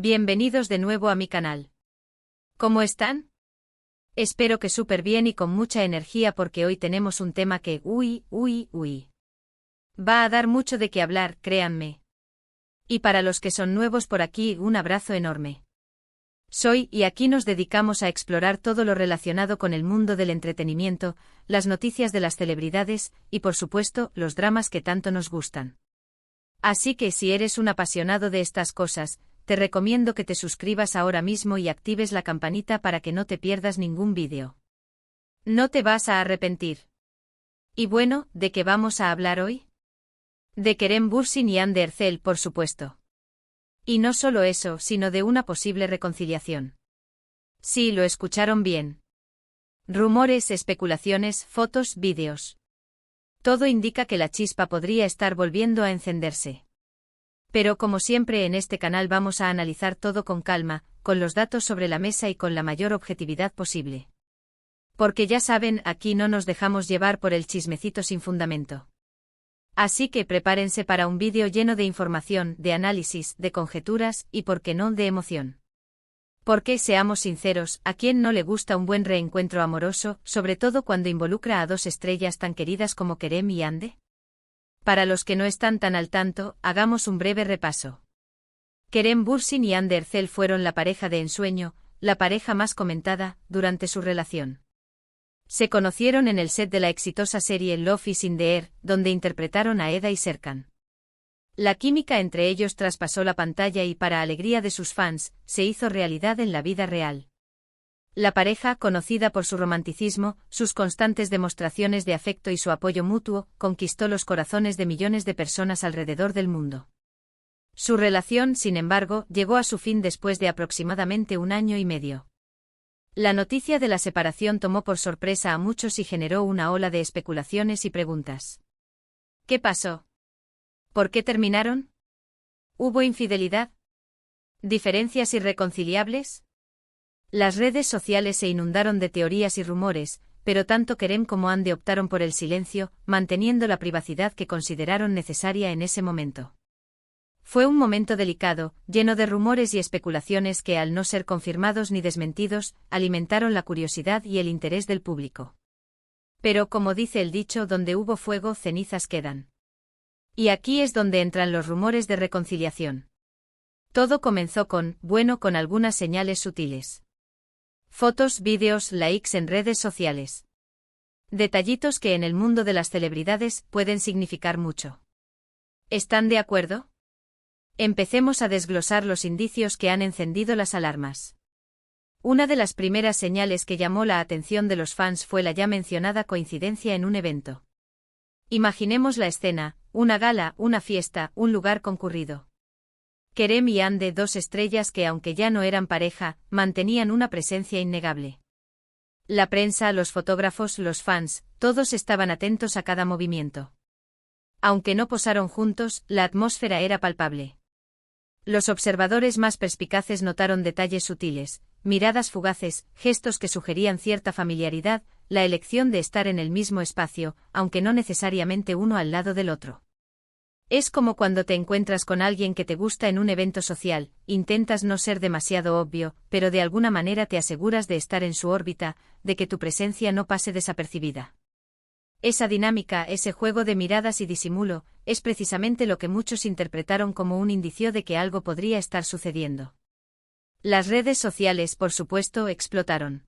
Bienvenidos de nuevo a mi canal. ¿Cómo están? Espero que súper bien y con mucha energía porque hoy tenemos un tema que, va a dar mucho de qué hablar, créanme. Y para los que son nuevos por aquí, un abrazo enorme. Y aquí nos dedicamos a explorar todo lo relacionado con el mundo del entretenimiento, las noticias de las celebridades y por supuesto, los dramas que tanto nos gustan. Así que si eres un apasionado de estas cosas, te recomiendo que te suscribas ahora mismo y actives la campanita para que no te pierdas ningún vídeo. No te vas a arrepentir. Y bueno, ¿de qué vamos a hablar hoy? De Kerem Bürsin y Hande Erçel, por supuesto. Y no solo eso, sino de una posible reconciliación. Sí, lo escucharon bien. Rumores, especulaciones, fotos, vídeos. Todo indica que la chispa podría estar volviendo a encenderse. Pero como siempre en este canal vamos a analizar todo con calma, con los datos sobre la mesa y con la mayor objetividad posible. Porque ya saben, aquí no nos dejamos llevar por el chismecito sin fundamento. Así que prepárense para un vídeo lleno de información, de análisis, de conjeturas y, por qué no, de emoción. Porque, seamos sinceros, ¿a quién no le gusta un buen reencuentro amoroso, sobre todo cuando involucra a dos estrellas tan queridas como Kerem y Hande? Para los que no están tan al tanto, hagamos un breve repaso. Kerem Bürsin y Hande Erçel fueron la pareja de ensueño, la pareja más comentada, durante su relación. Se conocieron en el set de la exitosa serie Love is in the Air, donde interpretaron a Eda y Serkan. La química entre ellos traspasó la pantalla y, para alegría de sus fans, se hizo realidad en la vida real. La pareja, conocida por su romanticismo, sus constantes demostraciones de afecto y su apoyo mutuo, conquistó los corazones de millones de personas alrededor del mundo. Su relación, sin embargo, llegó a su fin después de aproximadamente 1 año y medio. La noticia de la separación tomó por sorpresa a muchos y generó una ola de especulaciones y preguntas. ¿Qué pasó? ¿Por qué terminaron? ¿Hubo infidelidad? ¿Diferencias irreconciliables? Las redes sociales se inundaron de teorías y rumores, pero tanto Kerem como Hande optaron por el silencio, manteniendo la privacidad que consideraron necesaria en ese momento. Fue un momento delicado, lleno de rumores y especulaciones que, al no ser confirmados ni desmentidos, alimentaron la curiosidad y el interés del público. Pero, como dice el dicho, donde hubo fuego, cenizas quedan. Y aquí es donde entran los rumores de reconciliación. Todo comenzó con algunas señales sutiles. Fotos, vídeos, likes en redes sociales. Detallitos que en el mundo de las celebridades pueden significar mucho. ¿Están de acuerdo? Empecemos a desglosar los indicios que han encendido las alarmas. Una de las primeras señales que llamó la atención de los fans fue la ya mencionada coincidencia en un evento. Imaginemos la escena, una gala, una fiesta, un lugar concurrido. Kerem y Hande, dos estrellas que, aunque ya no eran pareja, mantenían una presencia innegable. La prensa, los fotógrafos, los fans, todos estaban atentos a cada movimiento. Aunque no posaron juntos, la atmósfera era palpable. Los observadores más perspicaces notaron detalles sutiles, miradas fugaces, gestos que sugerían cierta familiaridad, la elección de estar en el mismo espacio, aunque no necesariamente uno al lado del otro. Es como cuando te encuentras con alguien que te gusta en un evento social, intentas no ser demasiado obvio, pero de alguna manera te aseguras de estar en su órbita, de que tu presencia no pase desapercibida. Esa dinámica, ese juego de miradas y disimulo, es precisamente lo que muchos interpretaron como un indicio de que algo podría estar sucediendo. Las redes sociales, por supuesto, explotaron.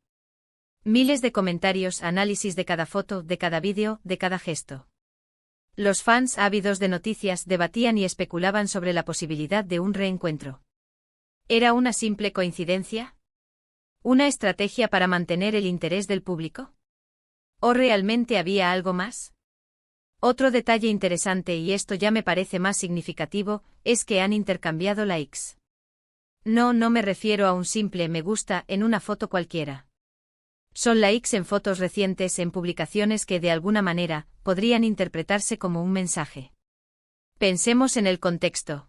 Miles de comentarios, análisis de cada foto, de cada vídeo, de cada gesto. Los fans, ávidos de noticias, debatían y especulaban sobre la posibilidad de un reencuentro. ¿Era una simple coincidencia? ¿Una estrategia para mantener el interés del público? ¿O realmente había algo más? Otro detalle interesante, y esto ya me parece más significativo, es que han intercambiado likes. No me refiero a un simple me gusta en una foto cualquiera. Son likes en fotos recientes, en publicaciones que de alguna manera podrían interpretarse como un mensaje. Pensemos en el contexto.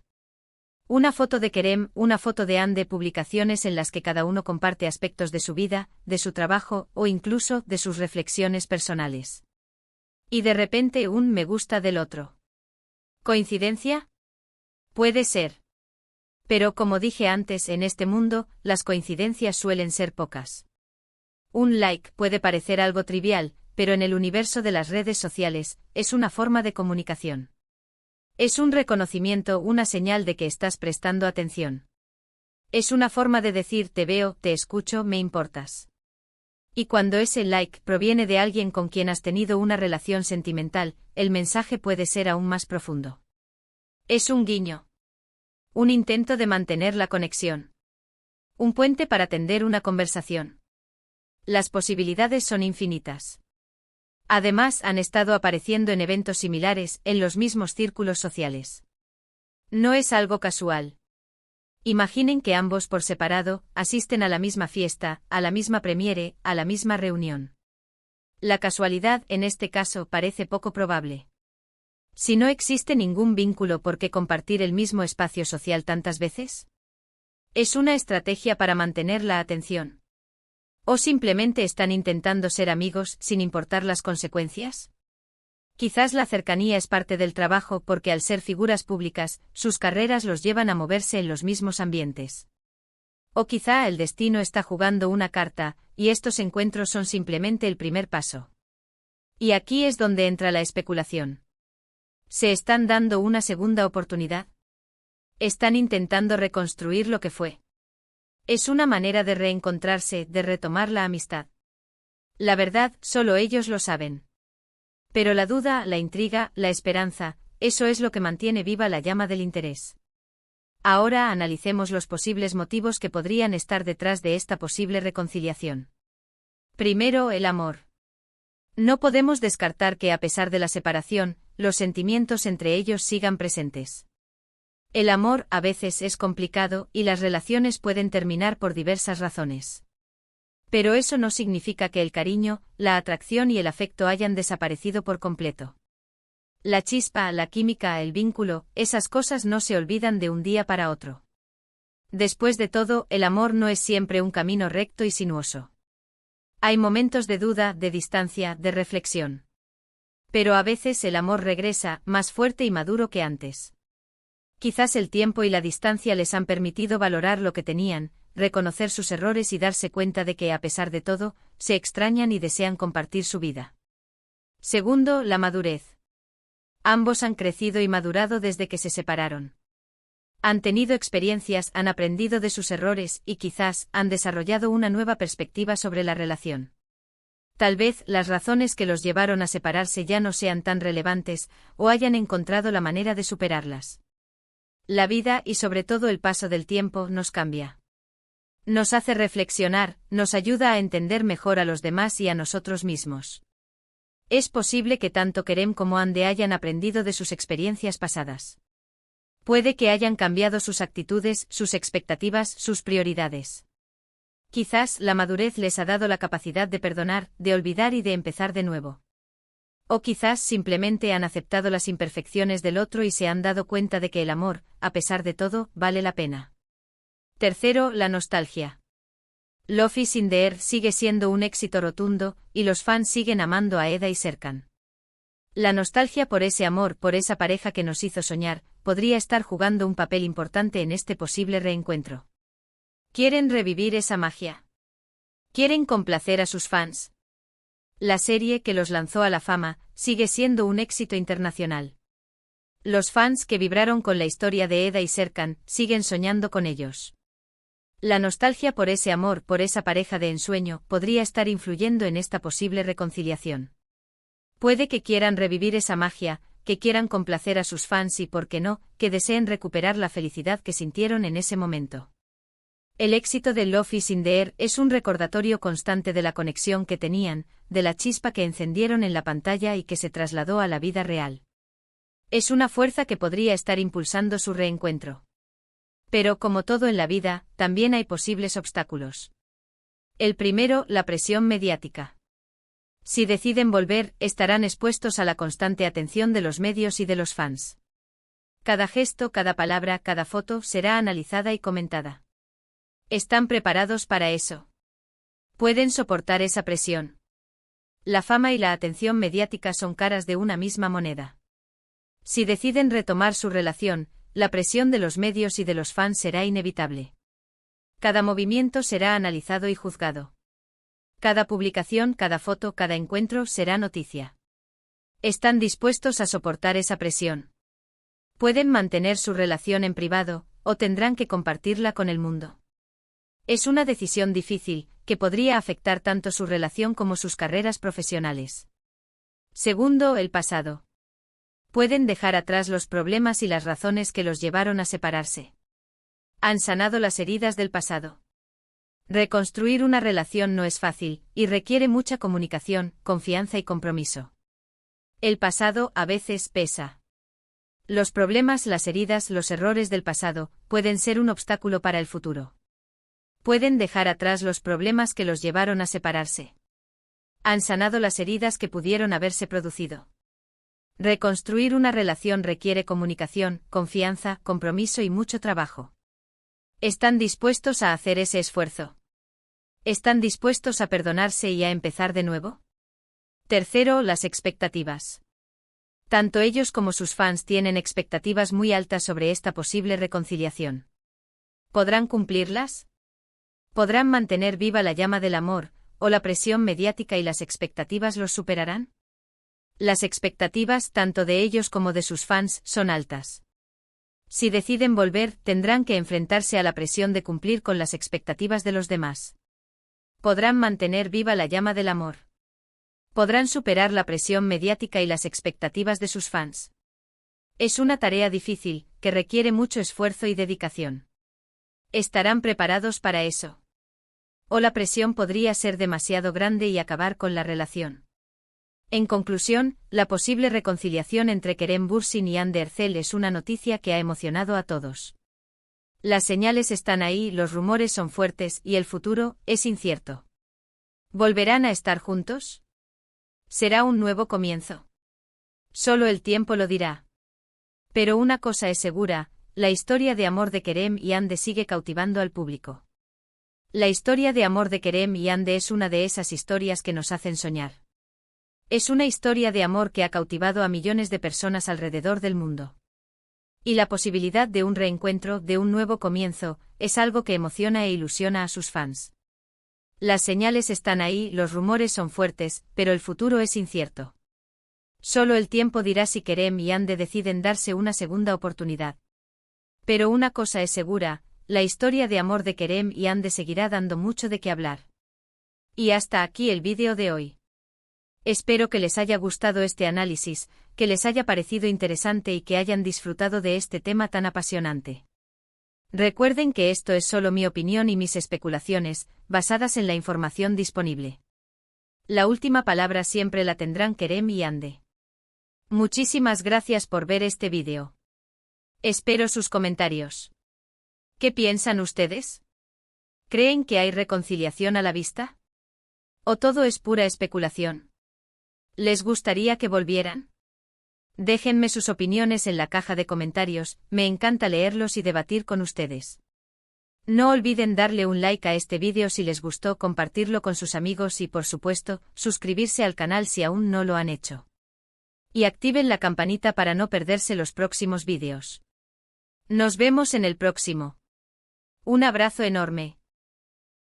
Una foto de Kerem, una foto de Hande, publicaciones en las que cada uno comparte aspectos de su vida, de su trabajo o incluso de sus reflexiones personales. Y de repente un me gusta del otro. ¿Coincidencia? Puede ser. Pero como dije antes, en este mundo, las coincidencias suelen ser pocas. Un like puede parecer algo trivial, pero en el universo de las redes sociales, es una forma de comunicación. Es un reconocimiento, una señal de que estás prestando atención. Es una forma de decir te veo, te escucho, me importas. Y cuando ese like proviene de alguien con quien has tenido una relación sentimental, el mensaje puede ser aún más profundo. Es un guiño. Un intento de mantener la conexión. Un puente para tender una conversación. Las posibilidades son infinitas. Además, han estado apareciendo en eventos similares, en los mismos círculos sociales. No es algo casual. Imaginen que ambos por separado asisten a la misma fiesta, a la misma premiere, a la misma reunión. La casualidad en este caso parece poco probable. Si no existe ningún vínculo, ¿por qué compartir el mismo espacio social tantas veces? ¿Es una estrategia para mantener la atención? ¿O simplemente están intentando ser amigos sin importar las consecuencias? Quizás la cercanía es parte del trabajo porque al ser figuras públicas, sus carreras los llevan a moverse en los mismos ambientes. O quizá el destino está jugando una carta, y estos encuentros son simplemente el primer paso. Y aquí es donde entra la especulación. ¿Se están dando una segunda oportunidad? ¿Están intentando reconstruir lo que fue? Es una manera de reencontrarse, de retomar la amistad. La verdad, solo ellos lo saben. Pero la duda, la intriga, la esperanza, eso es lo que mantiene viva la llama del interés. Ahora analicemos los posibles motivos que podrían estar detrás de esta posible reconciliación. Primero, el amor. No podemos descartar que a pesar de la separación, los sentimientos entre ellos sigan presentes. El amor a veces es complicado y las relaciones pueden terminar por diversas razones. Pero eso no significa que el cariño, la atracción y el afecto hayan desaparecido por completo. La chispa, la química, el vínculo, esas cosas no se olvidan de un día para otro. Después de todo, el amor no es siempre un camino recto y sinuoso. Hay momentos de duda, de distancia, de reflexión. Pero a veces el amor regresa, más fuerte y maduro que antes. Quizás el tiempo y la distancia les han permitido valorar lo que tenían, reconocer sus errores y darse cuenta de que, a pesar de todo, se extrañan y desean compartir su vida. Segundo, la madurez. Ambos han crecido y madurado desde que se separaron. Han tenido experiencias, han aprendido de sus errores y quizás han desarrollado una nueva perspectiva sobre la relación. Tal vez las razones que los llevaron a separarse ya no sean tan relevantes o hayan encontrado la manera de superarlas. La vida y sobre todo el paso del tiempo nos cambia. Nos hace reflexionar, nos ayuda a entender mejor a los demás y a nosotros mismos. Es posible que tanto Kerem como Ande hayan aprendido de sus experiencias pasadas. Puede que hayan cambiado sus actitudes, sus expectativas, sus prioridades. Quizás la madurez les ha dado la capacidad de perdonar, de olvidar y de empezar de nuevo. O quizás simplemente han aceptado las imperfecciones del otro y se han dado cuenta de que el amor, a pesar de todo, vale la pena. Tercero, la nostalgia. Love is in the air sigue siendo un éxito rotundo, y los fans siguen amando a Eda y Serkan. La nostalgia por ese amor, por esa pareja que nos hizo soñar, podría estar jugando un papel importante en este posible reencuentro. ¿Quieren revivir esa magia? ¿Quieren complacer a sus fans? La serie que los lanzó a la fama sigue siendo un éxito internacional. Los fans que vibraron con la historia de Eda y Serkan siguen soñando con ellos. La nostalgia por ese amor, por esa pareja de ensueño, podría estar influyendo en esta posible reconciliación. Puede que quieran revivir esa magia, que quieran complacer a sus fans y, por qué no, que deseen recuperar la felicidad que sintieron en ese momento. El éxito de Love is in the air es un recordatorio constante de la conexión que tenían, de la chispa que encendieron en la pantalla y que se trasladó a la vida real. Es una fuerza que podría estar impulsando su reencuentro. Pero como todo en la vida, también hay posibles obstáculos. El primero, la presión mediática. Si deciden volver, estarán expuestos a la constante atención de los medios y de los fans. Cada gesto, cada palabra, cada foto será analizada y comentada. ¿Están preparados para eso? ¿Pueden soportar esa presión? La fama y la atención mediática son caras de una misma moneda. Si deciden retomar su relación, la presión de los medios y de los fans será inevitable. Cada movimiento será analizado y juzgado. Cada publicación, cada foto, cada encuentro será noticia. ¿Están dispuestos a soportar esa presión? Pueden mantener su relación en privado, o tendrán que compartirla con el mundo. Es una decisión difícil, que podría afectar tanto su relación como sus carreras profesionales. Segundo, el pasado. Pueden dejar atrás los problemas y las razones que los llevaron a separarse. Han sanado las heridas del pasado. Reconstruir una relación no es fácil, y requiere mucha comunicación, confianza y compromiso. El pasado a veces pesa. Los problemas, las heridas, los errores del pasado, pueden ser un obstáculo para el futuro. Pueden dejar atrás los problemas que los llevaron a separarse. Han sanado las heridas que pudieron haberse producido. Reconstruir una relación requiere comunicación, confianza, compromiso y mucho trabajo. ¿Están dispuestos a hacer ese esfuerzo? ¿Están dispuestos a perdonarse y a empezar de nuevo? Tercero, las expectativas. Tanto ellos como sus fans tienen expectativas muy altas sobre esta posible reconciliación. ¿Podrán cumplirlas? ¿Podrán mantener viva la llama del amor, o la presión mediática y las expectativas los superarán? Las expectativas, tanto de ellos como de sus fans, son altas. Si deciden volver, tendrán que enfrentarse a la presión de cumplir con las expectativas de los demás. ¿Podrán mantener viva la llama del amor? ¿Podrán superar la presión mediática y las expectativas de sus fans? Es una tarea difícil, que requiere mucho esfuerzo y dedicación. ¿Estarán preparados para eso? ¿O la presión podría ser demasiado grande y acabar con la relación? En conclusión, la posible reconciliación entre Kerem Bürsin y Hande Erçel es una noticia que ha emocionado a todos. Las señales están ahí, los rumores son fuertes y el futuro es incierto. ¿Volverán a estar juntos? ¿Será un nuevo comienzo? Solo el tiempo lo dirá. Pero una cosa es segura, la historia de amor de Kerem y Hande sigue cautivando al público. La historia de amor de Kerem y Hande es una de esas historias que nos hacen soñar. Es una historia de amor que ha cautivado a millones de personas alrededor del mundo. Y la posibilidad de un reencuentro, de un nuevo comienzo, es algo que emociona e ilusiona a sus fans. Las señales están ahí, los rumores son fuertes, pero el futuro es incierto. Solo el tiempo dirá si Kerem y Hande deciden darse una segunda oportunidad. Pero una cosa es segura, la historia de amor de Kerem y Hande seguirá dando mucho de qué hablar. Y hasta aquí el vídeo de hoy. Espero que les haya gustado este análisis, que les haya parecido interesante y que hayan disfrutado de este tema tan apasionante. Recuerden que esto es solo mi opinión y mis especulaciones, basadas en la información disponible. La última palabra siempre la tendrán Kerem y Hande. Muchísimas gracias por ver este vídeo. Espero sus comentarios. ¿Qué piensan ustedes? ¿Creen que hay reconciliación a la vista? ¿O todo es pura especulación? ¿Les gustaría que volvieran? Déjenme sus opiniones en la caja de comentarios, me encanta leerlos y debatir con ustedes. No olviden darle un like a este vídeo si les gustó, compartirlo con sus amigos y por supuesto, suscribirse al canal si aún no lo han hecho. Y activen la campanita para no perderse los próximos vídeos. Nos vemos en el próximo. Un abrazo enorme.